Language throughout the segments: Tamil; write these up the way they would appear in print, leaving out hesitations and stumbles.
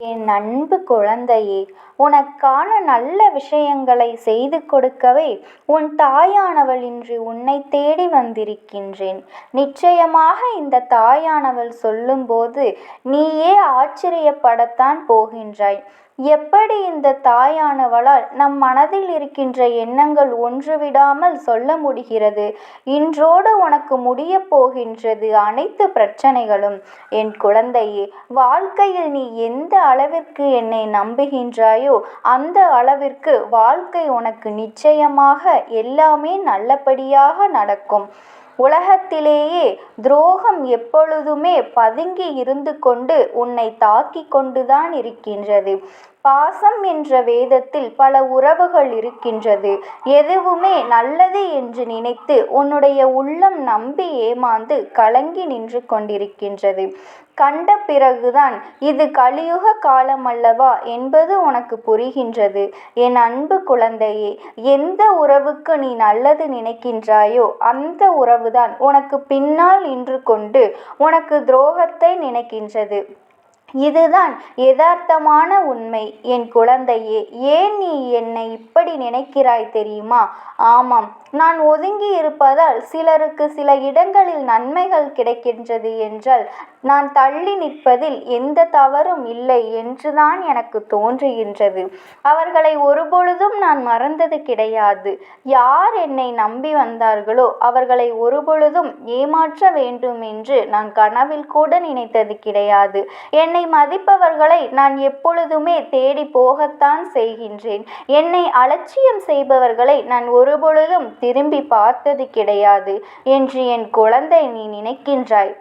என் அன்பு குழந்தையே, உனக்கான நல்ல விஷயங்களை செய்து கொடுக்கவே உன் தாயானவள் இன்று உன்னை தேடி வந்திருக்கின்றேன். நிச்சயமாக இந்த தாயானவள் சொல்லும்போது நீயே ஆச்சரியப்படத்தான் போகின்றாய். எப்படி இந்த தாயானவளால் நம் மனதில் இருக்கின்ற எண்ணங்கள் ஒன்றுவிடாமல் சொல்ல முடிகிறது? இன்றோடு உனக்கு முடியப் போகின்றது அனைத்து பிரச்சனைகளும். என் குழந்தையே, வாழ்க்கையில் நீ எந்த அளவிற்கு என்னை நம்புகின்றாயோ அந்த அளவிற்கு வாழ்க்கை உனக்கு நிச்சயமாக எல்லாமே நல்லபடியாக நடக்கும். உலகத்திலேயே துரோகம் எப்பொழுதுமே பதுங்கி இருந்து கொண்டு உன்னை தாக்கி கொண்டுதான் இருக்கின்றது. பாசம் என்ற வேதத்தில் பல உறவுகள் இருக்கின்றது. எதுவுமே நல்லது என்று நினைத்து உன்னுடைய உள்ளம் நம்பி ஏமாந்து கலங்கி நின்று கொண்டிருக்கின்றது. கண்ட பிறகுதான் இது கலியுக காலம் அல்லவா என்பது உனக்கு புரிகின்றது. என் அன்பு குழந்தையே, எந்த உறவுக்கு நீ நல்லது நினைக்கின்றாயோ அந்த உறவுதான் உனக்கு பின்னால் நின்று கொண்டு உனக்கு துரோகத்தை நினைக்கின்றது. இதுதான் யதார்த்தமான உண்மை. என் குழந்தையே, ஏன் நீ என்னை இப்படி நினைக்கிறாய் தெரியுமா? ஆமாம், நான் ஒதுங்கி இருப்பதால் சிலருக்கு சில இடங்களில் நன்மைகள் கிடைக்கின்றது என்றால் நான் தள்ளி நிற்பதில் எந்த தவறும் இல்லை என்றுதான் எனக்கு தோன்றுகின்றது. அவர்களை ஒருபொழுதும் நான் மறந்தது கிடையாது. யார் என்னை நம்பி வந்தார்களோ அவர்களை ஒருபொழுதும் ஏமாற்ற வேண்டும் என்று நான் கனவில் கூட நினைத்தது கிடையாது. என்னை மதிப்பவர்களை நான் எப்பொழுதுமே தேடி போகத்தான் செய்கின்றேன். என்னை அலட்சியம் செய்பவர்களை நான் ஒருபொழுதும் திரும்பி பார்த்தது கிடையாது என்று என் குழந்தை நீ நினைக்கின்றாய்.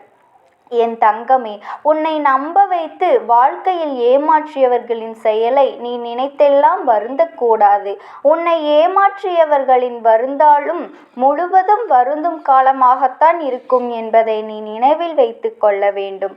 என் தங்கமே, உன்னை நம்ப வைத்து வாழ்க்கையில் ஏமாற்றியவர்களின் செயலை நீ நினைத்தெல்லாம் வருந்தக்கூடாது. உன்னை ஏமாற்றியவர்களின் வருந்தாலும் முழுவதும் வருந்தும் காலமாகத்தான் இருக்கும் என்பதை நீ நினைவில் வைத்து கொள்ள வேண்டும்.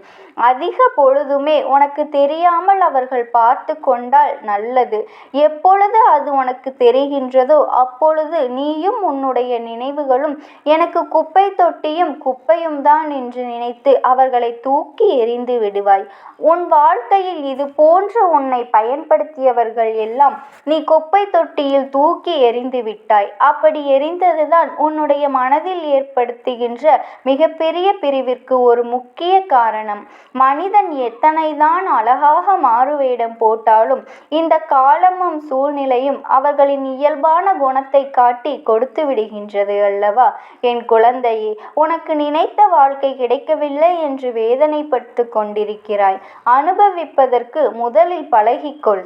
அதிக பொழுதுமே உனக்கு தெரியாமல் அவர்கள் பார்த்து கொண்டால் நல்லது. எப்பொழுது அது உனக்கு தெரிகின்றதோ அப்பொழுது நீயும் உன்னுடைய நினைவுகளும் எனக்கு குப்பை தொட்டியும் குப்பையும் தான் என்று நினைத்து அவர்களை தூக்கி எறிந்து விடுவாய். உன் வாழ்க்கையில் இது போன்ற உன்னை பயன்படுத்தியவர்கள் எல்லாம் நீ குப்பை தொட்டியில் தூக்கி எறிந்து விட்டாய். அப்படி எறிந்ததுதான் உன்னுடைய மனதில் ஏற்படுத்துகின்ற மிகப்பெரிய பிரிவிற்கு ஒரு முக்கிய காரணம். மனிதன் எத்தனைதான் அழகாக மாறுவேடம் போட்டாலும் இந்த காலமும் சூழ்நிலையும் அவர்களின் இயல்பான குணத்தை காட்டி கொடுத்து விடுகின்றது அல்லவா? என் குழந்தையே, உனக்கு நினைத்த வாழ்க்கை கிடைக்கவில்லை என்று வேதனைப்பட்டு கொண்டிருக்கிறாய். அனுபவிப்பதற்கு முதலில் பழகிக்கொள்.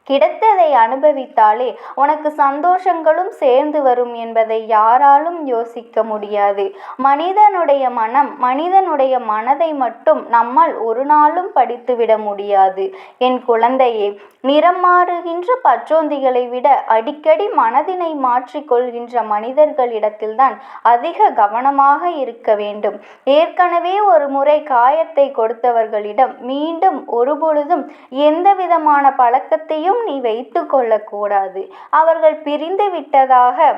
கிடைத்ததை அனுபவித்தாலே உனக்கு சந்தோஷங்களும் சேர்ந்து வரும் என்பதை யாராலும் யோசிக்க முடியாது. மனிதனுடைய மனம், மனிதனுடைய மனதை மட்டும் நம்மால் ஒரு நாளும் படித்துவிட முடியாது. என் குழந்தையே, நிறம் மாறுகின்ற பச்சோந்திகளை விட அடிக்கடி மனதினை மாற்றிக்கொள்கின்ற மனிதர்களிடத்தில்தான் அதிக கவனமாக இருக்க வேண்டும். ஏற்கனவே ஒரு முறை காயத்தை கொடுத்தவர்களிடம் மீண்டும் ஒருபொழுதும் எந்த விதமான பழக்கத்தையும் நீ வைத்து கொள்ளக்கூடாது. அவர்கள் பிரிந்து விட்டதாக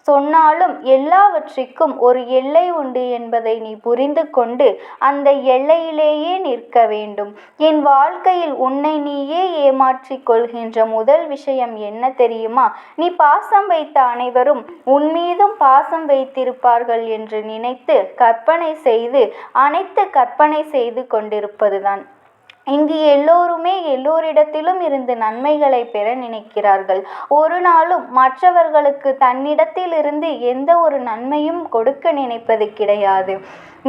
சொன்னாலும் எல்லாவற்றிற்கும் ஒரு எல்லை உண்டு என்பதை நீ புரிந்து கொண்டு அந்த எல்லையிலேயே நிற்க வேண்டும். என் வாழ்க்கையில் உன்னை நீயே ஏமாற்றிக் கொள்கின்ற முதல் விஷயம் என்ன தெரியுமா? நீ பாசம் வைத்த அனைவரும் உன் மீதும் பாசம் வைத்திருப்பார்கள் என்று நினைத்து கற்பனை செய்து கொண்டிருப்பதுதான். இங்கு எல்லோருமே எல்லோரிடத்திலும் இருந்து நன்மைகளை பெற நினைக்கிறார்கள். ஒரு நாளும் மற்றவர்களுக்கு தன்னிடத்தில் இருந்து எந்த ஒரு நன்மையும் கொடுக்க நினைப்பது கிடையாது.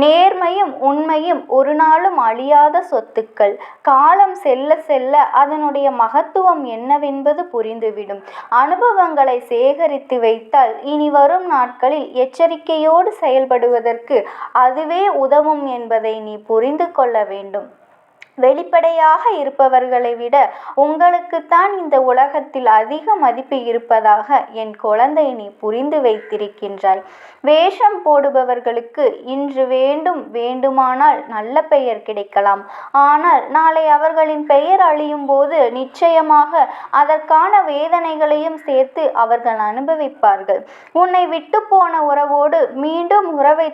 நேர்மையும் உண்மையும் ஒரு நாளும் அழியாத சொத்துக்கள். காலம் செல்ல செல்ல அதனுடைய மகத்துவம் என்னவென்பது புரிந்துவிடும். அனுபவங்களை சேகரித்து வைத்தால் இனி வரும் நாட்களில் எச்சரிக்கையோடு செயல்படுவதற்கு அதுவே உதவும் என்பதை நீ புரிந்து கொள்ள வேண்டும். வெளிப்படையாக இருப்பவர்களை விட உங்களுக்குத்தான் இந்த உலகத்தில் அதிக மதிப்பு இருப்பதாக என் குழந்தை நீ புரிந்து வைத்திருக்கின்றாய். வேஷம் போடுபவர்களுக்கு இன்று வேண்டுமானால் நல்ல பெயர் கிடைக்கலாம். ஆனால் நாளை அவர்களின் பெயர் அழியும் போது நிச்சயமாக அதற்கான வேதனைகளையும் சேர்த்து அவர்கள் அனுபவிப்பார்கள். உன்னை விட்டு போன உறவோடு மீண்டும் உறவை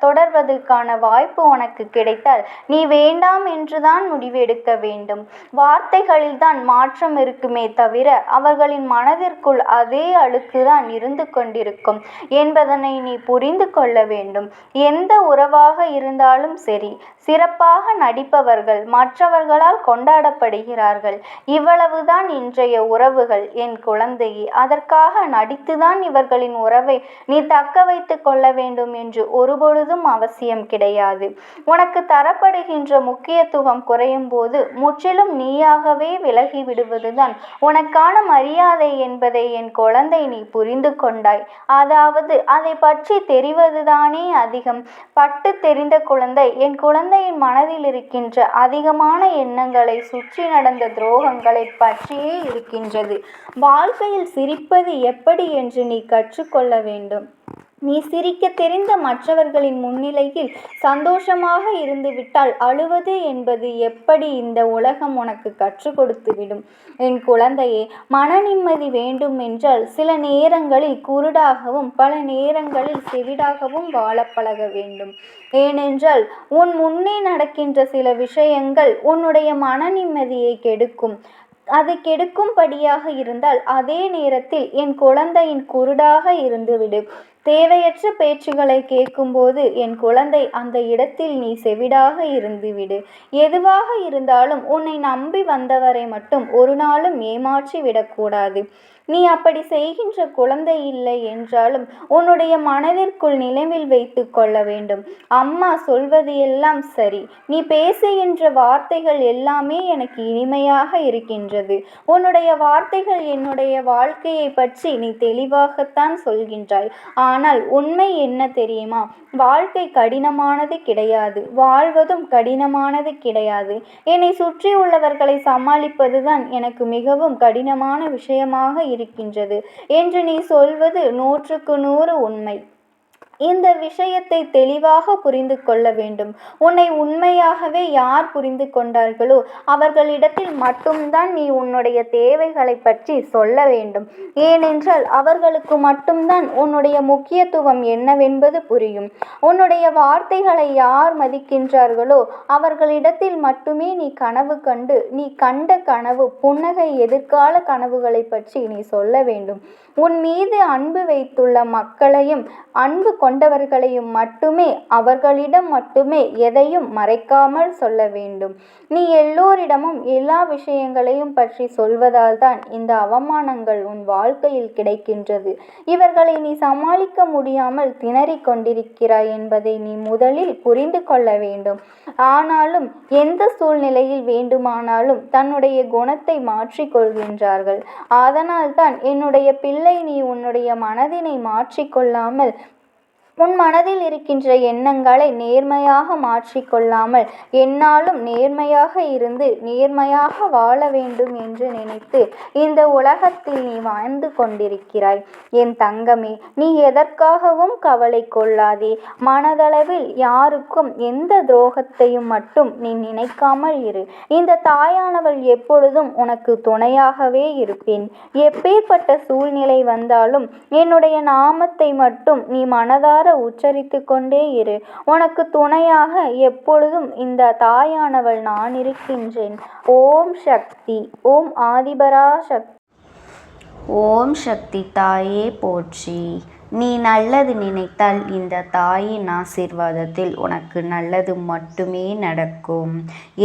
தொடர்வதற்கான வாய்ப்பு உனக்கு கிடைத்தால் நீ வேண்டாம் என்றுதான் நீதான் முடிவெடுக்க வேண்டும். வார்த்தைகளில்தான் மாற்றம் இருக்குமே தவிர அவர்களின் மனதிற்குள் அதே அழுக்குதான் இருந்து கொண்டிருக்கும் என்பதனை நீ புரிந்து கொள்ள வேண்டும். எந்த உறவாக இருந்தாலும் சரி, சிறப்பாக நடிப்பவர்கள் மற்றவர்களால் கொண்டாடப்படுகிறார்கள். இவ்வளவுதான் இன்றைய உறவுகள் என் குழந்தையே. அதற்காக நடித்துதான் இவர்களின் உறவை நீ தக்க வைத்து கொள்ள வேண்டும் என்று ஒருபொழுதும் அவசியம் கிடையாது. உனக்கு தரப்படுகின்ற முக்கியத்துவம் குறையும் போது முற்றிலும் நீயாகவே விலகி விடுவதுதான் உனக்கான மரியாதை என்பதை என் குழந்தை நீ புரிந்து கொண்டாய். அதாவது அதை பற்றி தெரிவதுதானே அதிகம். பட்டு தெரிந்த குழந்தை என் குழந்தையின் மனதில் இருக்கின்ற அதிகமான எண்ணங்களை சுற்றி நடந்த துரோகங்களை பற்றியே இருக்கின்றது. வாழ்க்கையில் சிரிப்பது எப்படி என்று நீ கற்றுக்கொள்ள வேண்டும். நீ சிரிக்க தெரிந்த மற்றவர்களின் முன்னிலையில் சந்தோஷமாக இருந்துவிட்டால் அழுவது என்பது எப்படி இந்த உலகம் உனக்கு கற்றுக் கொடுத்துவிடும். என் குழந்தையே, மன நிம்மதி வேண்டும் என்றால் சில நேரங்களில் குருடாகவும் பல நேரங்களில் செவிடாகவும் வாழ பழக வேண்டும். ஏனென்றால் உன் முன்னே நடக்கின்ற சில விஷயங்கள் உன்னுடைய மன நிம்மதியை கெடுக்கும். அது கெடுக்கும்படியாக இருந்தால் அதே நேரத்தில் என் குழந்தையின் குருடாக இருந்துவிடு. தேவையற்ற பேச்சுகளை கேட்கும்போது என் குழந்தை அந்த இடத்தில் நீ செவிடாக இருந்துவிடு. எதுவாக இருந்தாலும் உன்னை நம்பி வந்தவரை மட்டும் ஒரு நாளும் ஏமாற்றி விடக்கூடாது. நீ அப்படி செய்கின்ற குழந்தை இல்லை என்றாலும் உன்னுடைய மனதிற்குள் நினைவில் வைத்து கொள்ள வேண்டும். அம்மா சொல்வது எல்லாம் சரி. நீ பேசுகின்ற வார்த்தைகள் எல்லாமே எனக்கு இனிமையாக இருக்கின்றது. உன்னுடைய வார்த்தைகள் என்னுடைய வாழ்க்கையை பற்றி நீ தெளிவாகத்தான் சொல்கின்றாய். ஆனால் உண்மை என்ன தெரியுமா? வாழ்க்கை கடினமானது கிடையாது. வாழ்வதும் கடினமானது கிடையாது. என்னை சுற்றி உள்ளவர்களை சமாளிப்பதுதான் எனக்கு மிகவும் கடினமான விஷயமாக இருக்கின்றது என்று நீ சொல்வது 100க்கு 100 உண்மை. இந்த விஷயத்தை தெளிவாக புரிந்து கொள்ள வேண்டும். உன்னை உண்மையாகவே யார் புரிந்து கொண்டார்களோ அவர்களிடத்தில் மட்டும்தான் நீ உன்னுடைய தேவைகளை பற்றி சொல்ல வேண்டும். ஏனென்றால் அவர்களுக்கு மட்டும்தான் உன்னுடைய முக்கியத்துவம் என்னவென்பது புரியும். உன்னுடைய வார்த்தைகளை யார் மதிக்கின்றார்களோ அவர்களிடத்தில் மட்டுமே நீ கனவு கண்டு நீ கண்ட கனவு புன்னகை எதிர்கால கனவுகளை பற்றி நீ சொல்ல வேண்டும். உன் மீது அன்பு வைத்துள்ள மக்களையும் அன்பு கொண்டவர்களையும் மட்டுமே அவர்களிடம் மட்டுமே எதையும் மறைக்காமல் சொல்ல வேண்டும். நீ எல்லோரிடமும் எல்லா விஷயங்களையும் பற்றி சொல்வதால் தான் இந்த அவமானங்கள் உன் வாழ்க்கையில் கிடைக்கின்றது. இவர்களை நீ சமாளிக்க முடியாமல் திணறிக் கொண்டிருக்கிறாய் என்பதை நீ முதலில் புரிந்து கொள்ள வேண்டும். ஆனாலும் எந்த சூழ்நிலையில் வேண்டுமானாலும் தன்னுடைய குணத்தை மாற்றிக்கொள்கின்றார்கள். அதனால் தான் என்னுடைய பிள்ளை, நீ உன்னுடைய மனதினை மாற்றிக்கொள்ளாமல் உன் மனதில் இருக்கின்ற எண்ணங்களை நேர்மையாக மாற்றிக்கொள்ளாமல் என்னாலும் நேர்மையாக இருந்து நேர்மையாக வாழ வேண்டும் என்று நினைத்து இந்த உலகத்தில் நீ வாழ்ந்து கொண்டிருக்கிறாய். என் தங்கமே, நீ எதற்காகவும் கவலை கொள்ளாதே. மனதளவில் யாருக்கும் எந்த துரோகத்தையும் மட்டும் நீ நினைக்காமல் இரு. இந்த தாயானவள் எப்பொழுதும் உனக்கு துணையாகவே இருப்பேன். எப்பேற்பட்ட சூழ்நிலை வந்தாலும் என்னுடைய நாமத்தை மட்டும் நீ மனதார உச்சரித்து கொண்டே இரு. உனக்கு துணையாக எப்பொழுதும் இந்த தாயானவள் நான் இருக்கின்றேன். ஓம் சக்தி. ஓம் ஆதிபரா சக்தி. ஓம் சக்தி தாயே போற்றி. நீ நல்லது நினைத்தால் இந்த தாயின் ஆசீர்வாதத்தில் உனக்கு நல்லது மட்டுமே நடக்கும்.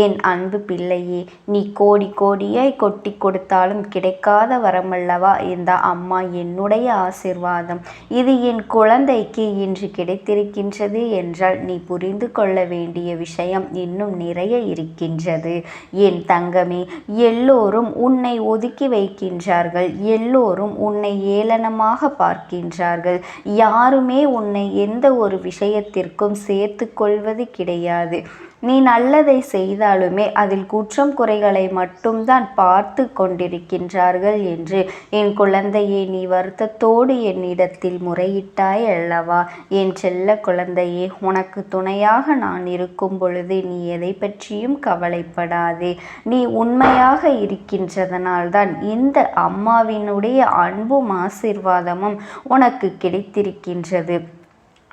என் அன்பு பிள்ளையே, நீ கோடி கோடியாய் கொட்டி கொடுத்தாலும் கிடைக்காத வரமல்லவா இந்த அம்மா என்னுடைய ஆசீர்வாதம். இது என் குழந்தைக்கு இன்று கிடைத்திருக்கின்றது என்றால் நீ புரிந்து கொள்ள வேண்டிய விஷயம் இன்னும் நிறைய இருக்கின்றது. என் தங்கமே, எல்லோரும் உன்னை ஒதுக்கி வைக்கின்றார்கள். எல்லோரும் உன்னை ஏளனமாக பார்க்கின்றார்கள். யாருமே உன்னை எந்த ஒரு விஷயத்திற்கும் சேர்த்து கொள்வது கிடையாது. நீ நல்லதை செய்தாலுமே அதில் குற்றம் குறைகளை மட்டும்தான் பார்த்து கொண்டிருக்கின்றார்கள் என்று என் குழந்தையே, நீ வருத்தத்தோடு என்னிடத்தில் முறையிட்டாய் அல்லவா? என் செல்ல குழந்தையே, உனக்கு துணையாக நான் இருக்கும் பொழுது நீ எதை பற்றியும் கவலைப்படாதே. நீ உண்மையாக இருக்கின்றதனால்தான் இந்த அம்மாவினுடைய அன்பும் ஆசீர்வாதமும் உனக்கு கிடைத்திருக்கின்றது.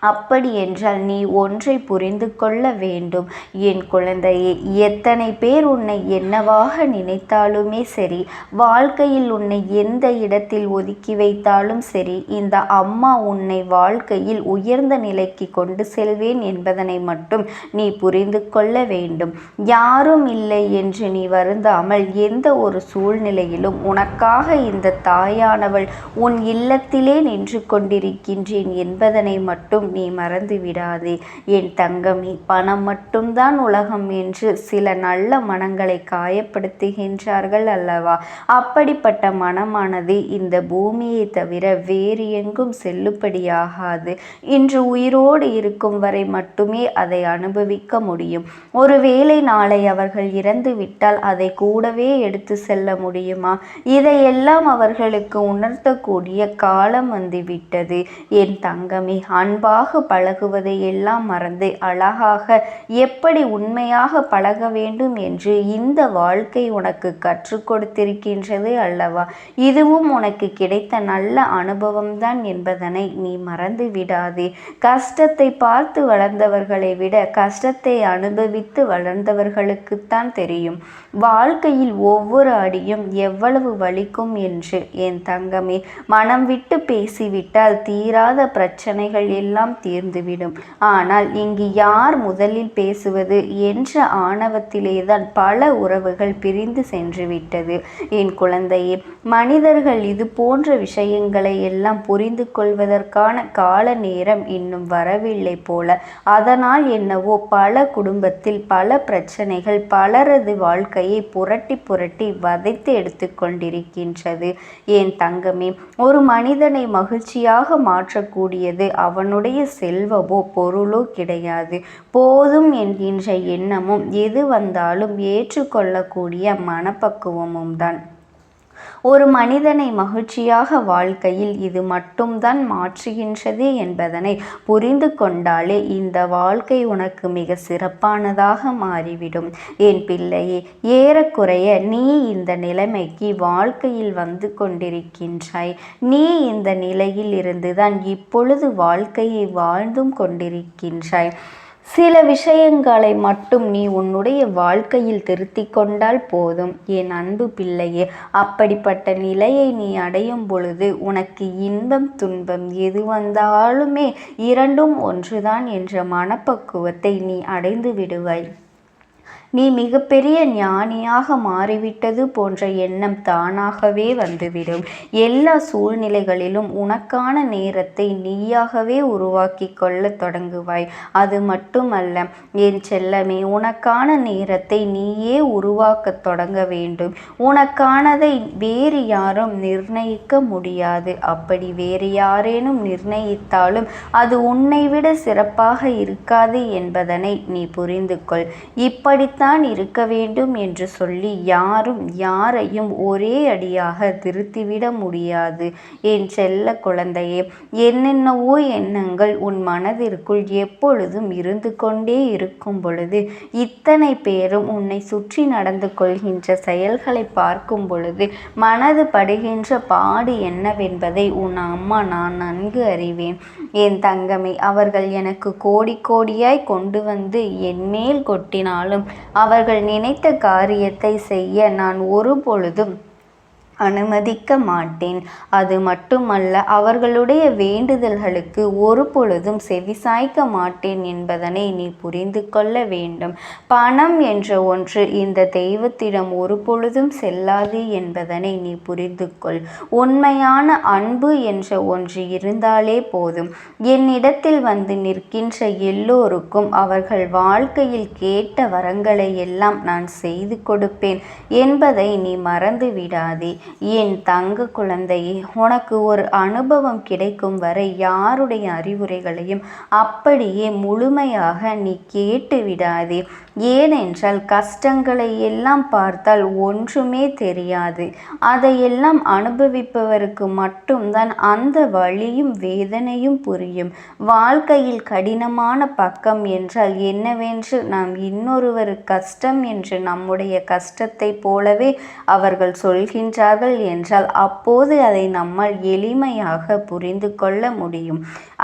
அப்படி என்றால் நீ ஒன்றை புரிந்து கொள்ள வேண்டும் என் குழந்தையே. எத்தனை பேர் உன்னை என்னவாக நினைத்தாலுமே சரி, வாழ்க்கையில் உன்னை எந்த இடத்தில் ஒதுக்கி வைத்தாலும் சரி, இந்த அம்மா உன்னை வாழ்க்கையில் உயர்ந்த நிலைக்கு கொண்டு செல்வேன் என்பதனை மட்டும் நீ புரிந்து கொள்ள வேண்டும். யாரும் இல்லை என்று நீ வருந்தாமல் எந்த ஒரு சூழ்நிலையிலும் உனக்காக இந்த தாயானவள் உன் இல்லத்திலே நின்று கொண்டிருக்கின்றேன் என்பதனை மட்டும் நீ மறந்து விடாதே என் தங்கமே. பணம் மட்டும்தான் உலகம் என்று சில நல்ல மனங்களை காயப்படுத்துகின்றார்கள் அல்லவா? அப்படிப்பட்ட மனமானது இந்த பூமியை தவிர வேறு எங்கும் செல்லுபடியாகாது. இன்று உயிரோடு இருக்கும் வரை மட்டுமே அதை அனுபவிக்க முடியும். ஒருவேளை நாளை அவர்கள் இறந்து விட்டால் அதை கூடவே எடுத்து செல்ல முடியுமா? இதையெல்லாம் அவர்களுக்கு உணர்த்தக்கூடிய காலம் வந்துவிட்டது என் தங்கமே. அன்பாக பழகுவதை எல்லாம் மறந்து அழகாக எப்படி உண்மையாக பழக வேண்டும் என்று இந்த வாழ்க்கை உனக்கு கற்றுக் கொடுத்திருக்கின்றது அல்லவா? இதுவும் உனக்கு கிடைத்த நல்ல அனுபவம்தான் என்பதனை நீ மறந்து விடாதே. கஷ்டத்தை பார்த்து வளர்ந்தவர்களை விட கஷ்டத்தை அனுபவித்து வளர்ந்தவர்களுக்குத்தான் தெரியும் வாழ்க்கையில் ஒவ்வொரு அடியும் எவ்வளவு வலிக்கும் என்று என் தங்கமே. மனம் விட்டு பேசிவிட்டால் தீராத பிரச்சனைகள் எல்லாம் தீர்ந்துவிடும். ஆனால் இங்கு யார் முதலில் பேசுவது என்ற ஆணவத்திலேதான் பல உறவுகள் பிரிந்து சென்று விட்டது என் குழந்தையே. மனிதர்கள் இது போன்ற விஷயங்களை எல்லாம் புரிந்து கொள்வதற்கான கால நேரம் இன்னும் வரவில்லை போல. அதனால் என்னவோ பல குடும்பத்தில் பல பிரச்சனைகள் பலரது வாழ்க்கையை புரட்டி புரட்டி வதைத்து எடுத்து கொண்டிருக்கின்றது என் தங்கமே. ஒரு மனிதனை மகிழ்ச்சியாக மாற்றக்கூடியது அவனுடைய செல்வமோ பொருளோ கிடையாது. போதும் என்கின்ற எண்ணமும் எது வந்தாலும் ஏற்றுக்கொள்ளக்கூடிய மனப்பக்குவமும் தான் ஒரு மனிதனை மகிழ்ச்சியாக வாழ்க்கையில் இது மட்டும்தான் மாற்றுகின்றது என்பதனை புரிந்து கொண்டாலே இந்த வாழ்க்கை உனக்கு மிக சிறப்பானதாக மாறிவிடும் என் பிள்ளையே. ஏறக்குறைய நீ இந்த நிலைமைக்கு வாழ்க்கையில் வந்து கொண்டிருக்கின்றாய். நீ இந்த நிலையில் இருந்துதான் இப்பொழுது வாழ்க்கையை வாழ்ந்தும் கொண்டிருக்கின்றாய். சில விஷயங்களை மட்டும் நீ உன்னுடைய வாழ்க்கையில் திருத்தி கொண்டால் போதும் என் அன்பு பிள்ளையே. அப்படிப்பட்ட நிலையை நீ அடையும் பொழுது உனக்கு இன்பம் துன்பம் எது வந்தாலுமே இரண்டும் ஒன்றுதான் என்ற மனப்பக்குவத்தை நீ அடைந்து விடுவாய். நீ மிகப்பெரிய ஞானியாக மாறிவிட்டது போன்ற எண்ணம் தானாகவே வந்துவிடும். எல்லா சூழ்நிலைகளிலும் உனக்கான நேரத்தை நீயாகவே உருவாக்கி கொள்ள தொடங்குவாய். அது மட்டுமல்ல என் செல்லமே, உனக்கான நேரத்தை நீயே உருவாக்க தொடங்க வேண்டும். உனக்கானதை வேறு யாரும் நிர்ணயிக்க முடியாது. அப்படி வேறு யாரேனும் நிர்ணயித்தாலும் அது உன்னை விட சிறப்பாக இருக்காது என்பதனை நீ புரிந்து கொள். இப்படித்தான் இருக்க வேண்டும் என்று சொல்லி யாரும் யாரையும் ஒரே அடியாக திருத்திவிட முடியாது என் செல்ல குழந்தையே. என்னென்னவோ எண்ணங்கள் உன் மனதிற்குள் எப்பொழுதும் இருந்து கொண்டே இருக்கும் பொழுது, இத்தனை பேரும் உன்னை சுற்றி நடந்து கொள்கின்ற செயல்களை பார்க்கும் பொழுது மனது படுகின்ற பாடு என்னவென்பதை உன் அம்மா நான் நன்கு அறிவேன் என் தங்கமே. அவர்கள் எனக்கு கோடி கோடியாய் கொண்டு வந்து என் மேல் கொட்டினாலும் அவர்கள் நினைத்த காரியத்தை செய்ய நான் ஒரு பொழுதும் அனுமதிக்க மாட்டேன். அது மட்டுமல்ல, அவர்களுடைய வேண்டுதல்களுக்கு ஒரு பொழுதும் செவிசாய்க்க மாட்டேன் என்பதனை நீ புரிந்து கொள்ள வேண்டும். பணம் என்ற ஒன்று இந்த தெய்வத்திடம் ஒரு பொழுதும் செல்லாது என்பதனை நீ புரிந்து கொள். உண்மையான அன்பு என்ற ஒன்று இருந்தாலே போதும். என்னிடத்தில் வந்து நிற்கின்ற எல்லோருக்கும் அவர்கள் வாழ்க்கையில் கேட்ட வரங்களை எல்லாம் நான் செய்து கொடுப்பேன் என்பதை நீ மறந்து விடாதே என் தங்க குழந்தையே. உனக்கு ஒரு அனுபவம் கிடைக்கும் வரை யாருடைய அறிவுரைகளையும் அப்படியே முழுமையாக நீ கேட்டு விடாதே. ஏனென்றால் கஷ்டங்களை எல்லாம் பார்த்தால் ஒன்றுமே தெரியாது. அதையெல்லாம் அனுபவிப்பவருக்கு மட்டும்தான் அந்த வலியும் வேதனையும் புரியும். வாழ்க்கையில் கடினமான பக்கம் என்றால் என்னவென்று நாம் இன்னொருவர் கஷ்டம் என்று நம்முடைய கஷ்டத்தை போலவே அவர்கள் சொல்கின்றார்கள் என்றால் அப்போது அதை நம்மால் எளிமையாக புரிந்து கொள்ள முடியும்.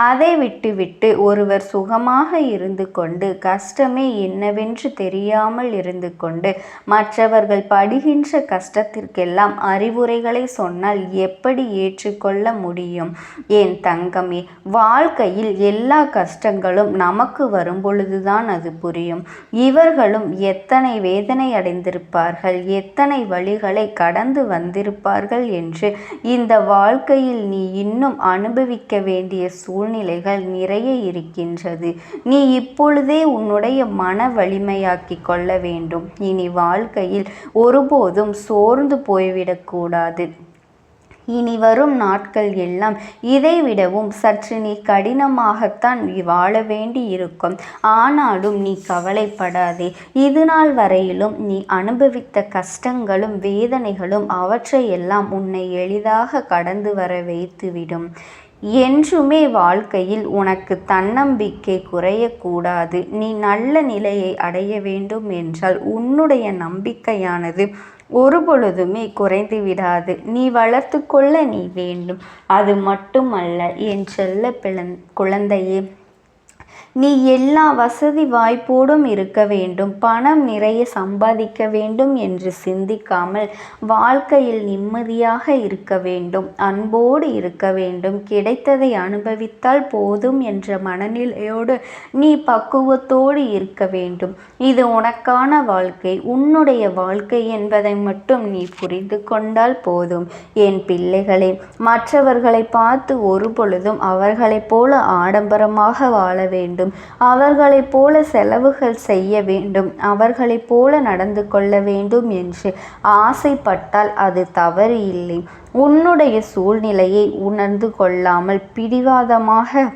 அதை விட்டுவிட்டு ஒருவர் சுகமாக இருந்து கொண்டு கஷ்டமே என்னவென்று தெரியாமல் இருந்து கொண்டு மற்றவர்கள் படுகின்ற கஷ்டத்திற்கெல்லாம் அறிவுரைகளை சொன்னால் எப்படி ஏற்றுக்கொள்ள முடியும்? என் தங்கமே, வாழ்க்கையில் எல்லா கஷ்டங்களும் நமக்கு வரும்பொழுதுதான் அது புரியும். இவர்களும் எத்தனை வேதனை அடைந்திருப்பார்கள், எத்தனை வழிகளை கடந்து வந்திருப்பார்கள் என்று இந்த வாழ்க்கையில் நீ இன்னும் அனுபவிக்க வேண்டிய சூழ்நிலைகள் நிறைய இருக்கின்றது. நீ இப்பொழுதே உன்னுடைய மன வலிமையாக்கி கொள்ள வேண்டும். இனி வாழ்க்கையில் ஒருபோதும் சோர்ந்து போய்விடக்கூடாது. இனி வரும் நாட்கள் எல்லாம் இதைவிடவும் சற்று நீ கடினமாகத்தான் வாழ வேண்டி இருக்கும். ஆனாலும் நீ கவலைப்படாதே. இதுநாள் வரையிலும் நீ அனுபவித்த கஷ்டங்களும் வேதனைகளும் அவற்றையெல்லாம் உன்னை எளிதாக கடந்து வர வைத்துவிடும். என்றுமே வாழ்க்கையில் உனக்கு தன்னம்பிக்கை குறையக்கூடாது. நீ நல்ல நிலையை அடைய வேண்டும் என்றால் உன்னுடைய நம்பிக்கையானது ஒருபொழுதுமே குறைந்து விடாது. நீ வளர்த்து கொள்ள நீ வேண்டும். அது மட்டுமல்ல என் செல்ல குழந்தையே, நீ எல்லா வசதி வாய்ப்போடும் இருக்க வேண்டும், பணம் நிறைய சம்பாதிக்க வேண்டும் என்று சிந்திக்காமல் வாழ்க்கையில் நிம்மதியாக இருக்க வேண்டும், அன்போடு இருக்க வேண்டும், கிடைத்ததை அனுபவித்தால் போதும் என்ற மனநிலையோடு நீ பக்குவத்தோடு இருக்க வேண்டும். இது உனக்கான வாழ்க்கை, உன்னுடைய வாழ்க்கை என்பதை மட்டும் நீ புரிந்து கொண்டால் போதும். என் பிள்ளைகளே, மற்றவர்களை பார்த்து ஒரு பொழுதும் அவர்களைப் போல ஆடம்பரமாக வாழ வேண்டும், அவர்களைப் போல செலவுகள் செய்ய வேண்டும், அவர்களைப் போல நடந்து கொள்ள வேண்டும் என்று ஆசைப்பட்டால் அது தவறு இல்லை. உன்னுடைய சூழ்நிலையை உணர்ந்து கொள்ளாமல் பிடிவாதமாக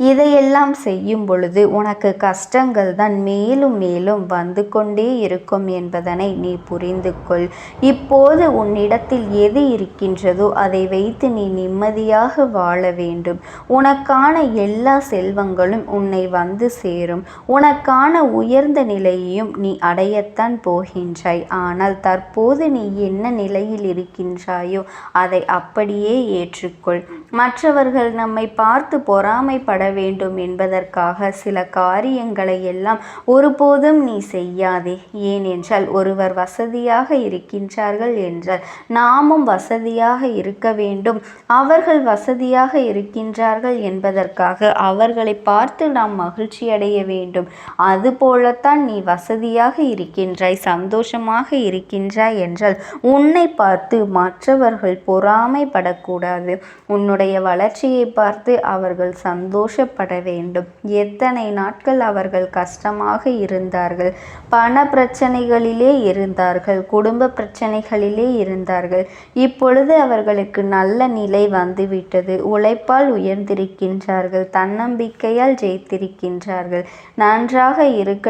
இதையெல்லாம் செய்யும் பொழுது உனக்கு கஷ்டங்கள் தான் மேலும் மேலும் வந்து கொண்டே இருக்கும் என்பதனை நீ புரிந்து கொள். இப்போது உன்னிடத்தில் எது இருக்கின்றதோ அதை வைத்து நீ நிம்மதியாக வாழ வேண்டும். உனக்கான எல்லா செல்வங்களும் உன்னை வந்து சேரும். உனக்கான உயர்ந்த நிலையையும் நீ அடையத்தான் போகின்றாய். ஆனால் தற்போது நீ என்ன நிலையில் இருக்கின்றாயோ அதை அப்படியே ஏற்றுக்கொள். மற்றவர்கள் நம்மை பார்த்து பொறாமைப்பட வேண்டும் என்பதற்காக சில காரியங்களை எல்லாம் ஒருபோதும் நீ செய்யாதே. ஏனென்றால் ஒருவர் வசதியாக இருக்கின்றார்கள் என்றால் நாமும் வசதியாக இருக்க வேண்டும். அவர்கள் வசதியாக இருக்கின்றார்கள் என்பதற்காக அவர்களை பார்த்து நாம் மகிழ்ச்சி அடைய வேண்டும். அதுபோலத்தான் நீ வசதியாக இருக்கின்றாய், சந்தோஷமாக இருக்கின்றாய் என்றால் உன்னை பார்த்து மற்றவர்கள் பொறாமைப்படக்கூடாது. உன்னுடைய வளர்ச்சியை பார்த்து அவர்கள் சந்தோஷப்பட வேண்டும். எத்தனை நாட்கள் அவர்கள் கஷ்டமாக இருந்தார்கள், பண பிரச்சனைகளிலே இருந்தார்கள், குடும்ப பிரச்சனைகளிலே இருந்தார்கள். இப்பொழுது அவர்களுக்கு நல்ல நிலை வந்துவிட்டது. உழைப்பால் உயர்ந்திருக்கின்றார்கள், தன்னம்பிக்கையால் ஜெயித்திருக்கின்றார்கள். நன்றாக இருக்க